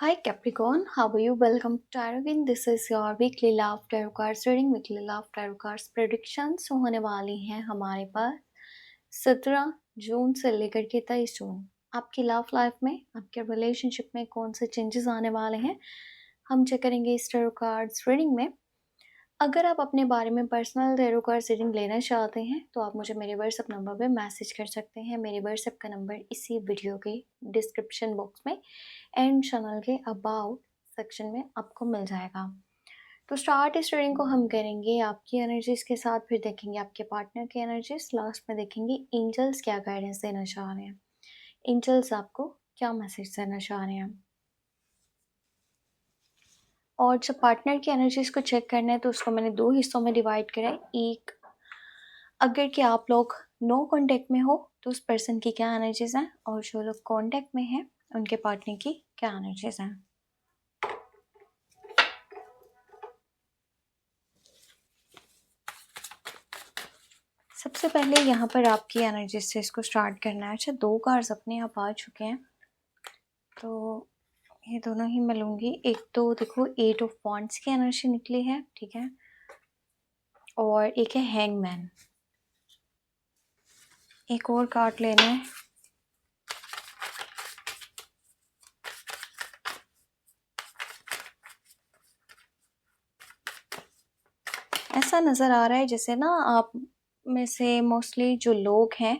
Hi Capricorn, how are you? Welcome to Tarot. This is your weekly love tarot cards reading. Weekly love tarot cards predictions होने वाली हैं हमारे पास 17 जून से लेकर के 23 जून। आपकी लव लाइफ में, आपके रिलेशनशिप में कौन से चेंजेस आने वाले हैं, हम चेक करेंगे इस tarot cards रीडिंग में। अगर आप अपने बारे में पर्सनल टैरो कार्ड रीडिंग लेना चाहते हैं तो आप मुझे मेरे व्हाट्सएप नंबर पे मैसेज कर सकते हैं। मेरे व्हाट्सएप का नंबर इसी वीडियो के डिस्क्रिप्शन बॉक्स में एंड चैनल के अबाउट सेक्शन में आपको मिल जाएगा। तो स्टार्ट इस रीडिंग को हम करेंगे आपकी एनर्जीज के साथ, फिर देखेंगे आपके पार्टनर की एनर्जीज, लास्ट में देखेंगे एंजल्स क्या गाइडेंस देना चाह रहे हैं, एंजल्स आपको क्या मैसेज देना चाह रहे हैं। और जब पार्टनर की एनर्जीज को चेक करना है तो उसको मैंने दो हिस्सों में डिवाइड करा है। एक, अगर कि आप लोग नो कांटेक्ट में हो तो उस पर्सन की क्या एनर्जीज हैं, और जो लोग कांटेक्ट में हैं उनके पार्टनर की क्या एनर्जीज हैं। सबसे पहले यहाँ पर आपकी एनर्जीज से इसको स्टार्ट करना है। अच्छा, दो कार्ड्स अपने आप आ चुके हैं तो ये दोनों ही मैं लूँगी। एक तो देखो 8 ऑफ वॉन्ड्स की एनर्जी निकली है, ठीक है, और एक है हैंगमैन। एक और कार्ड लेना है। ऐसा नज़र आ रहा है जैसे ना आप में से मोस्टली जो लोग हैं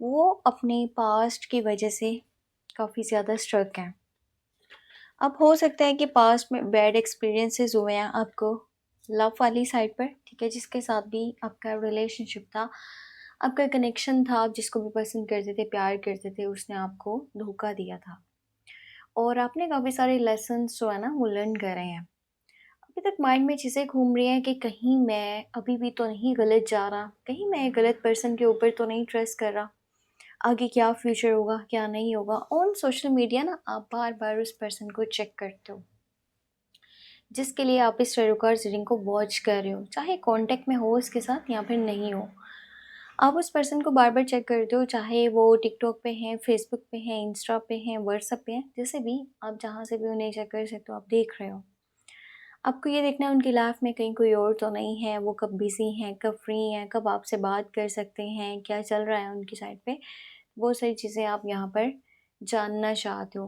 वो अपने पास्ट की वजह से काफ़ी ज़्यादा स्ट्रक हैं। अब हो सकता है कि पास्ट में बैड एक्सपीरियंसेस हुए हैं आपको लव वाली साइड पर, ठीक है, जिसके साथ भी आपका रिलेशनशिप था, आपका कनेक्शन था, आप जिसको भी पसंद करते थे, प्यार करते थे, उसने आपको धोखा दिया था और आपने काफ़ी सारे लेसन्स जो है ना वो लर्न करे हैं। अभी तक माइंड में चीज़ें घूम रही हैं कि कहीं मैं अभी भी तो नहीं गलत जा रहा, कहीं मैं गलत पर्सन के ऊपर तो नहीं ट्रस्ट कर रहा, आगे क्या फ्यूचर होगा क्या नहीं होगा। ऑन सोशल मीडिया ना आप बार बार उस पर्सन को चेक करते हो जिसके लिए आप इस टैरो कार्ड रीडिंग को वॉच कर रहे हो, चाहे कांटेक्ट में हो उसके साथ या फिर नहीं हो। आप उस पर्सन को बार बार चेक करते हो, चाहे वो टिकटॉक पे हैं, फेसबुक पे हैं, इंस्टा पे हैं, व्हाट्सएप पे हैं, जैसे भी आप जहाँ से भी उन्हें चेक कर सकते हो, आप देख रहे हो। आपको ये देखना है उनकी लाइफ में कहीं कोई और तो नहीं है, वो कब बिज़ी हैं, कब फ्री हैं, कब आपसे बात कर सकते हैं, क्या चल रहा है उनकी साइड पे, वो सारी चीज़ें आप यहाँ पर जानना चाहते हो।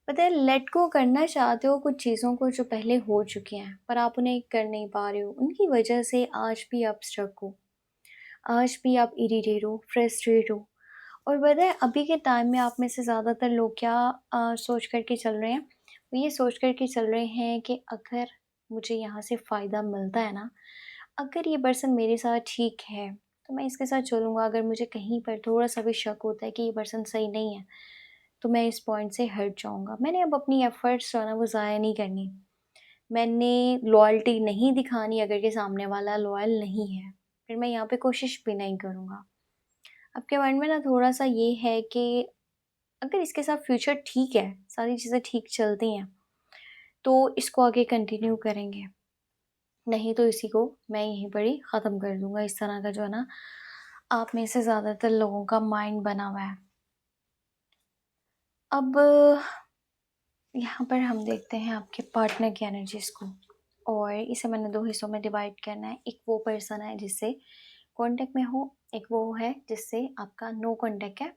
पता है, लेट गो करना चाहते हो कुछ चीज़ों को जो पहले हो चुकी हैं, पर आप उन्हें कर नहीं पा रहे हो। उनकी वजह से आज भी आप स्ट्रक हो, आज भी आप इरिटेट हो, फ्रस्ट्रेट हो। और पता है अभी के टाइम में आप में से ज़्यादातर लोग क्या सोच कर के चल रहे हैं, वो ये सोच कर के चल रहे हैं कि अगर मुझे यहाँ से फ़ायदा मिलता है ना, अगर ये पर्सन मेरे साथ ठीक है तो मैं इसके साथ चलूँगा। अगर मुझे कहीं पर थोड़ा-सा भी शक होता है कि ये पर्सन सही नहीं है, तो मैं इस पॉइंट से हट जाऊँगा। मैंने अब अपनी एफ़र्ट्स जो है ना वो ज़ाया नहीं करनी। मैंने लॉयल्टी नहीं दिखानी अगर ये सामने वाला लॉयल नहीं है, फिर मैं यहाँ पे कोशिश भी नहीं करूँगा। आपके माइंड में ना थोड़ा-सा ये है कि अगर इसके साथ फ्यूचर ठीक है, सारी चीज़ें ठीक चलती हैं, तो इसको आगे कंटिन्यू करेंगे, नहीं तो इसी को मैं यहीं पर ही ख़त्म कर दूँगा। इस तरह का जो है ना आप में से ज़्यादातर लोगों का माइंड बना हुआ है। अब यहाँ पर हम देखते हैं आपके पार्टनर की एनर्जीज़ को, और इसे मैंने 2 हिस्सों में डिवाइड करना है। एक वो पर्सन है जिससे कॉन्टैक्ट में हो, एक वो है जिससे आपका नो कॉन्टैक्ट है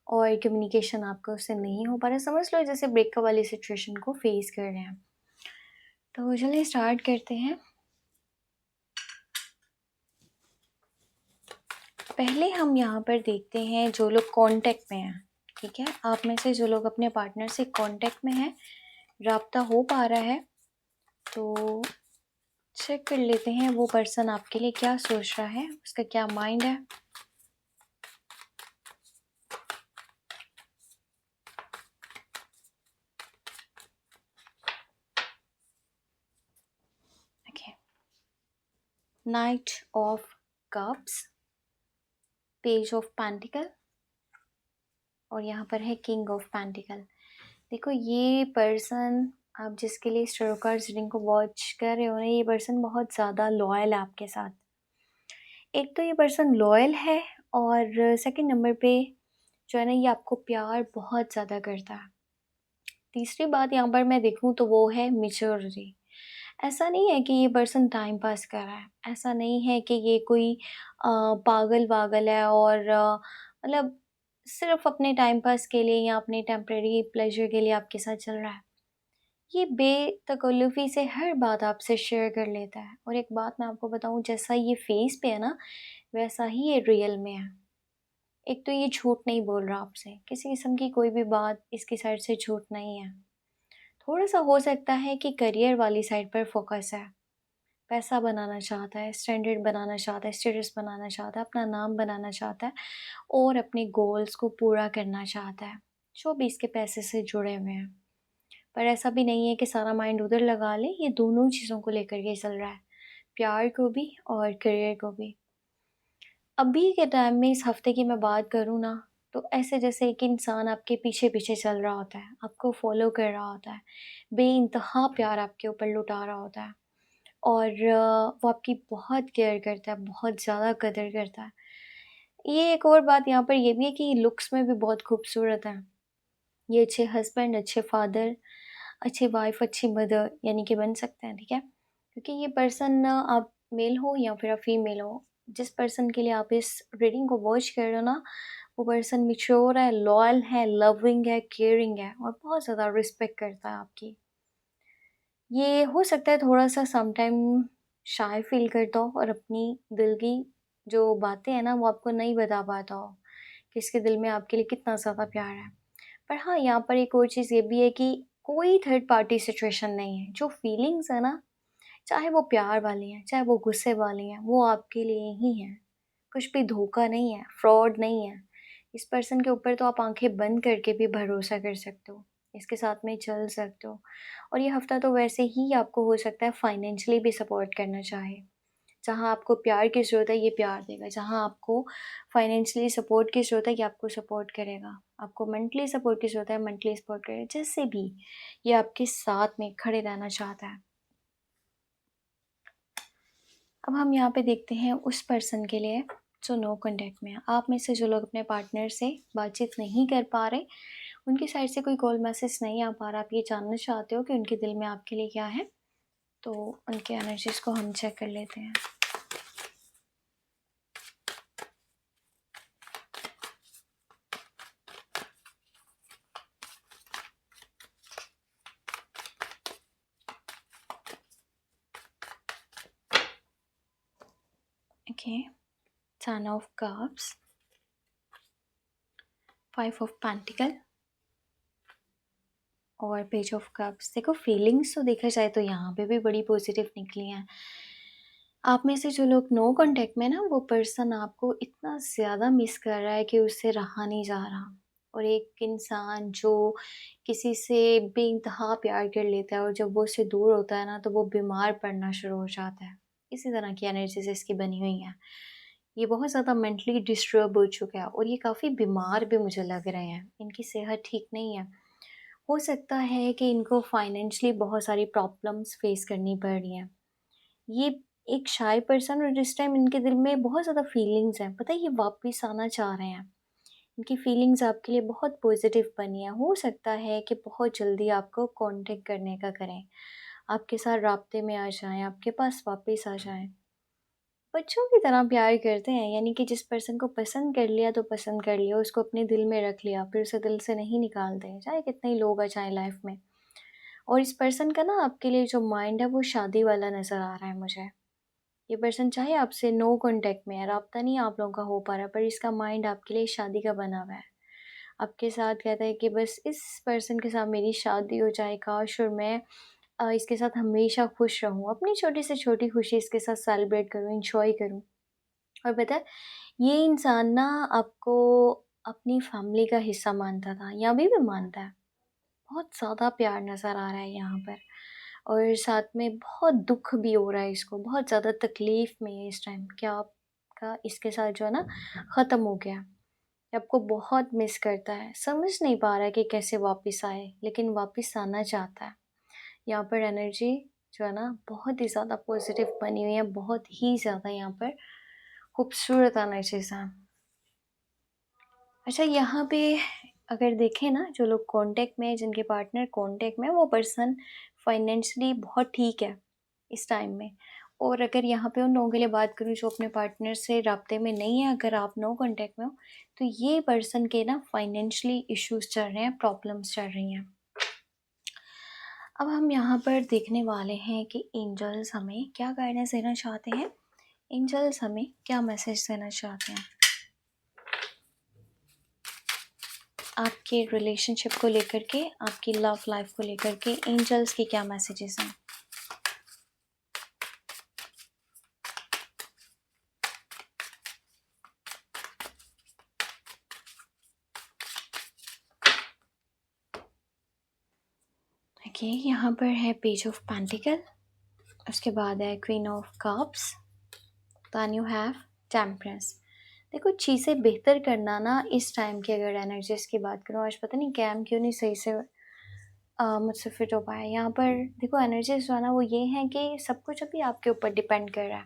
और कम्युनिकेशन आपका उससे नहीं हो पा रहा है। समझ लो जैसे ब्रेकअप वाली सिचुएशन को फेस कर रहे हैं। तो चलिए स्टार्ट करते हैं। पहले हम यहाँ पर देखते हैं जो लोग कांटेक्ट में हैं, ठीक है? आप में से जो लोग अपने पार्टनर से कांटेक्ट में हैं, राब्ता हो पा रहा है, तो चेक कर लेते हैं वो पर्सन आपके लिए क्या सोच रहा है, उसका क्या माइंड है। Okay, night of cups, page of pentacle, और यहाँ पर है किंग ऑफ पेंटिकल। देखो ये पर्सन, आप जिसके लिए टैरो कार्ड रीडिंग को वॉच कर रहे हो ना, ये पर्सन बहुत ज़्यादा लॉयल है आपके साथ। एक तो ये पर्सन लॉयल है, और सेकंड नंबर पे जो है ना ये आपको प्यार बहुत ज़्यादा करता है। तीसरी बात यहाँ पर मैं देखूँ तो वो है मैच्योरिटी। ऐसा नहीं है कि ये पर्सन टाइम पास कर रहा है, ऐसा नहीं है कि ये कोई पागल-वागल है और मतलब सिर्फ़ अपने टाइम पास के लिए या अपने टेम्परेरी प्लेज़र के लिए आपके साथ चल रहा है। ये बेतकल्लुफ़ी से हर बात आपसे शेयर कर लेता है और एक बात मैं आपको बताऊँ, जैसा ये फ़ेस पे है ना, वैसा ही ये रियल में है। एक तो ये झूठ नहीं बोल रहा आपसे, किसी किस्म की कोई भी बात इसकी साइड से झूठ नहीं है। थोड़ा-सा हो सकता है कि करियर वाली साइड पर फ़ोकस है। पैसा बनाना चाहता है, स्टैंडर्ड बनाना चाहता है, स्टेटस बनाना चाहता है, अपना नाम बनाना चाहता है और अपने गोल्स को पूरा करना चाहता है, जो भी इसके पैसे से जुड़े हुए हैं। पर ऐसा भी नहीं है कि सारा माइंड उधर लगा ले, ये दोनों चीज़ों को लेकर के चल रहा है, प्यार को भी और करियर को भी। अभी के टाइम में इस हफ़्ते की मैं बात करूँ ना, तो ऐसे जैसे एक इंसान आपके पीछे-पीछे चल रहा होता है, आपको फ़ॉलो कर रहा होता है, बेइंतहा प्यार आपके ऊपर लुटा रहा होता है और वो आपकी बहुत केयर करता है, बहुत ज़्यादा कदर करता है। ये एक और बात यहाँ पर ये भी है कि लुक्स में भी बहुत खूबसूरत हैं। ये अच्छे हस्बैंड, अच्छे फादर, अच्छी वाइफ़, अच्छी मदर यानी कि बन सकते हैं, ठीक है? क्योंकि ये पर्सन आप मेल हो या फिर आप फीमेल हो, जिस पर्सन के लिए आप इस रीडिंग को वॉच कर रहे हो ना, वो पर्सन मैच्योर है, लॉयल है, लविंग है, केयरिंग है और बहुत ज़्यादा रिस्पेक्ट करता है आपकी। ये हो सकता है थोड़ा-सा सम टाइम शाय फ़ील करता हो और अपनी दिल की जो बातें हैं ना, वो आपको नहीं बता पाता हो, कि इसके दिल में आपके लिए कितना ज़्यादा प्यार है। पर हाँ, यहाँ पर एक और चीज़ ये भी है कि कोई थर्ड पार्टी सिचुएशन नहीं है। जो फीलिंग्स है ना, चाहे वो प्यार वाली हैं, चाहे वो गुस्से वाली हैं, वो आपके लिए ही हैं। कुछ भी धोखा नहीं है, फ्रॉड नहीं है। इस पर्सन के ऊपर तो आप आँखें बंद करके भी भरोसा कर सकते हो, इसके साथ में चल सकते हो और ये हफ़्ता तो वैसे ही आपको हो सकता है फाइनेंशियली भी सपोर्ट करना चाहे। जहाँ आपको प्यार की ज़रूरत है, ये प्यार देगा, जहाँ आपको फाइनेंशियली सपोर्ट की ज़रूरत है, ये आपको सपोर्ट करेगा। आपको मेंटली सपोर्ट की ज़रूरत है, मेंटली सपोर्ट करेगा। जैसे भी ये आपके साथ में खड़े रहना चाहता है। अब हम यहाँ पे देखते हैं उस पर्सन के लिए जो नो कॉन्टैक्ट में है। आप में से जो लोग अपने पार्टनर से बातचीत नहीं कर पा रहे, उनकी साइड से कोई कॉल मैसेज नहीं आ पा रहा, आप ये जानना चाहते हो कि उनके दिल में आपके लिए क्या है? तो उनके एनर्जीज़ को हम चेक कर लेते हैं। Okay, 10 of cups, 5 of pentacle और पेज ऑफ कप्स। देखो, फीलिंग्स तो देखा जाए तो यहाँ पे भी बड़ी पॉजिटिव निकली हैं। आप में से जो लोग नो कॉन्टैक्ट में ना, वो पर्सन आपको इतना ज़्यादा मिस कर रहा है कि उससे रहा नहीं जा रहा। और एक इंसान जो किसी से बेइंतहा प्यार कर लेता है और जब वो उससे दूर होता है ना, तो वो बीमार पड़ना शुरू हो जाता है। इसी तरह की एनर्जीज़ इसकी बनी हुई हैं। ये बहुत ज़्यादा मेंटली डिस्टर्ब हो चुका है और ये काफ़ी बीमार भी मुझे लग रहे हैं। इनकी सेहत ठीक नहीं है। हो सकता है कि इनको फाइनेंशियली बहुत सारी प्रॉब्लम्स फेस करनी पड़ रही हैं। ये एक शाय पर्सन और इस टाइम इनके दिल में बहुत ज़्यादा फीलिंग्स हैं। पता है, ये वापस आना चाह रहे हैं। इनकी फीलिंग्स आपके लिए बहुत पॉजिटिव बनी है। हो सकता है कि बहुत जल्दी आपको कांटेक्ट करने का करें, आपके साथ राब्ते में आ जाएँ, आपके पास वापस आ जाएँ। बच्चों की तरह प्यार करते हैं, यानी कि जिस पर्सन को पसंद कर लिया तो पसंद कर लिया, उसको अपने दिल में रख लिया, फिर उसे दिल से नहीं निकालते, चाहे कितने ही लोग आ जाएँ लाइफ में। और इस पर्सन का ना आपके लिए जो माइंड है वो शादी वाला नज़र आ रहा है मुझे। ये पर्सन चाहे आपसे नो कॉन्टैक्ट में है, राब्ता नहीं आप लोगों का हो पा रहा, पर इसका माइंड आपके लिए शादी का बना हुआ है। आपके साथ कहता है कि बस इस पर्सन के साथ मेरी शादी हो जाए काश, और मैं इसके साथ हमेशा खुश रहूँ, अपनी छोटी से छोटी खुशी इसके साथ सेलिब्रेट करूँ, एन्जॉय करूँ। और पता है, ये इंसान ना आपको अपनी फैमिली का हिस्सा मानता था, या अभी भी मानता है। बहुत ज़्यादा प्यार नज़र आ रहा है यहाँ पर और साथ में बहुत दुःख भी हो रहा है इसको, बहुत ज़्यादा तकलीफ़ में है इस टाइम कि आपका इसके साथ जो है ना ख़त्म हो गया। ये आपको बहुत मिस करता है, समझ नहीं पा रहा है कि कैसे वापस आए, लेकिन वापस आना चाहता है। यहाँ पर एनर्जी जो है ना बहुत ही ज़्यादा पॉजिटिव बनी हुई है, बहुत ही ज़्यादा यहाँ पर खूबसूरत एनर्जीज़ हैं। अच्छा, यहाँ पे अगर देखें ना, जो लोग कॉन्टैक्ट में हैं, जिनके पार्टनर कॉन्टैक्ट में है, वो पर्सन फाइनेंशियली बहुत ठीक है इस टाइम में। और अगर यहाँ पे उन लोगों के लिए बात करूँ जो अपने पार्टनर से राब्ते में नहीं है, अगर आप नो कॉन्टैक्ट में हो, तो ये पर्सन के ना फाइनेंशियली इश्यूज़ चल रहे हैं, प्रॉब्लम्स चल रही हैं। अब हम यहाँ पर देखने वाले हैं कि एंजल्स हमें क्या गाइडेंस देना चाहते हैं, एंजल्स हमें क्या मैसेज देना चाहते हैं आपके रिलेशनशिप को लेकर के, आपकी लव लाइफ को लेकर के। एंजल्स की क्या मैसेजेस हैं? ओके, यहाँ पर है पेज ऑफ पेंटिकल, उसके बाद है queen of cups, then you have temperance. देखो, चीज़ें बेहतर करना ना इस टाइम की अगर एनर्जीज की बात करूँ, आज पता नहीं कैम क्यों नहीं सही से मुझसे फिट हो पाया। यहाँ पर देखो, एनर्जीज जो है ना वो ये हैं कि सब कुछ अभी आपके ऊपर डिपेंड कर रहा है।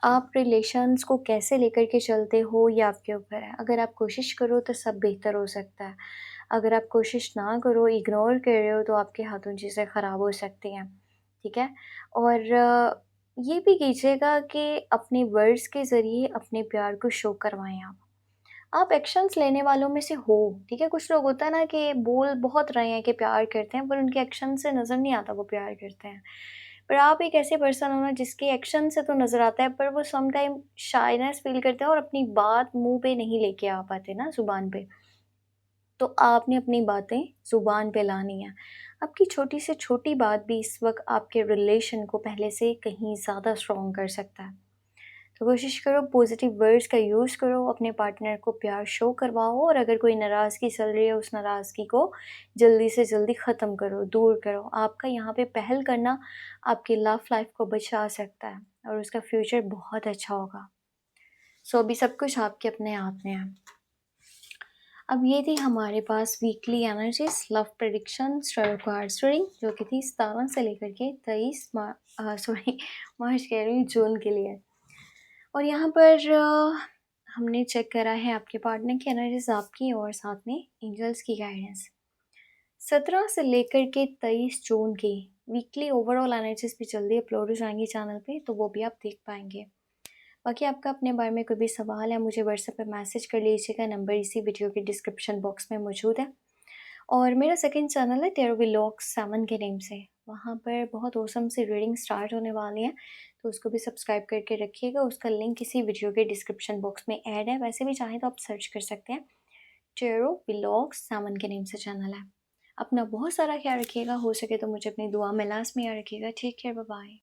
आप रिलेशंस को कैसे लेकर के चलते हो ये आपके ऊपर है। अगर आप कोशिश करो तो सब बेहतर हो सकता है, अगर आप कोशिश ना करो, इग्नोर कर रहे हो, तो आपके हाथों चीज़ें ख़राब हो सकती हैं, ठीक है? और ये भी कीजिएगा कि अपने वर्ड्स के ज़रिए अपने प्यार को शो करवाएँ आप। आप एक्शंस लेने वालों में से हो, ठीक है? कुछ लोग होता है ना कि बोल बहुत रहे हैं कि प्यार करते हैं, पर उनके एक्शन से नज़र नहीं आता वो प्यार करते हैं। पर आप एक ऐसे पर्सन हो ना जिसके एक्शन से तो नज़र आता है, पर वो सम टाइम शायनेस फ़ील करते हैं और अपनी बात मुँह पे नहीं लेके आ पाते ना ज़ुबान पे। तो आपने अपनी बातें ज़ुबान पे लानी है। आपकी छोटी से छोटी बात भी इस वक़्त आपके रिलेशन को पहले से कहीं ज़्यादा स्ट्रॉन्ग कर सकता है। तो कोशिश करो, पॉजिटिव वर्ड्स का यूज़ करो, अपने पार्टनर को प्यार शो करवाओ, और अगर कोई नाराज़गी चल रही है, उस नाराज़गी को जल्दी से जल्दी ख़त्म करो, दूर करो। आपका यहाँ पे पहल करना आपकी लव लाइफ को बचा सकता है और उसका फ्यूचर बहुत अच्छा होगा। सो अभी सब कुछ आपके अपने हाथ में है। अब ये थी हमारे पास weekly energies love prediction star cards reading, जो कि थी 17 से लेकर के 23 मार्च कह रही हूँ, जून के लिए। और यहाँ पर हमने चेक करा है आपके पार्टनर की एनर्जीज आपकी और साथ में एंजल्स की गाइडेंस। 17 से लेकर के 23 जून की वीकली ओवरऑल एनर्जीज भी जल्दी अपलोड हो जाएंगी चैनल पे, तो वो भी आप देख पाएंगे। बाकी आपका अपने बारे में कोई भी सवाल है, मुझे व्हाट्सएप पे मैसेज कर लीजिएगा, नंबर इसी वीडियो के डिस्क्रिप्शन बॉक्स में मौजूद है। और मेरा सेकंड चैनल है टेरो व्लॉग्स 7 के नेम से, वहाँ पर बहुत औसम सी रीडिंग स्टार्ट होने वाली है, तो उसको भी सब्सक्राइब करके रखिएगा। उसका लिंक इसी वीडियो के डिस्क्रिप्शन बॉक्स में ऐड है। वैसे भी चाहें तो आप सर्च कर सकते हैं, टेरो व्लॉग्स 7 के नेम से चैनल है। अपना बहुत सारा ख्याल रखिएगा, हो सके तो मुझे अपनी दुआ में लास्ट में याद रखिएगा। Take care, bye bye.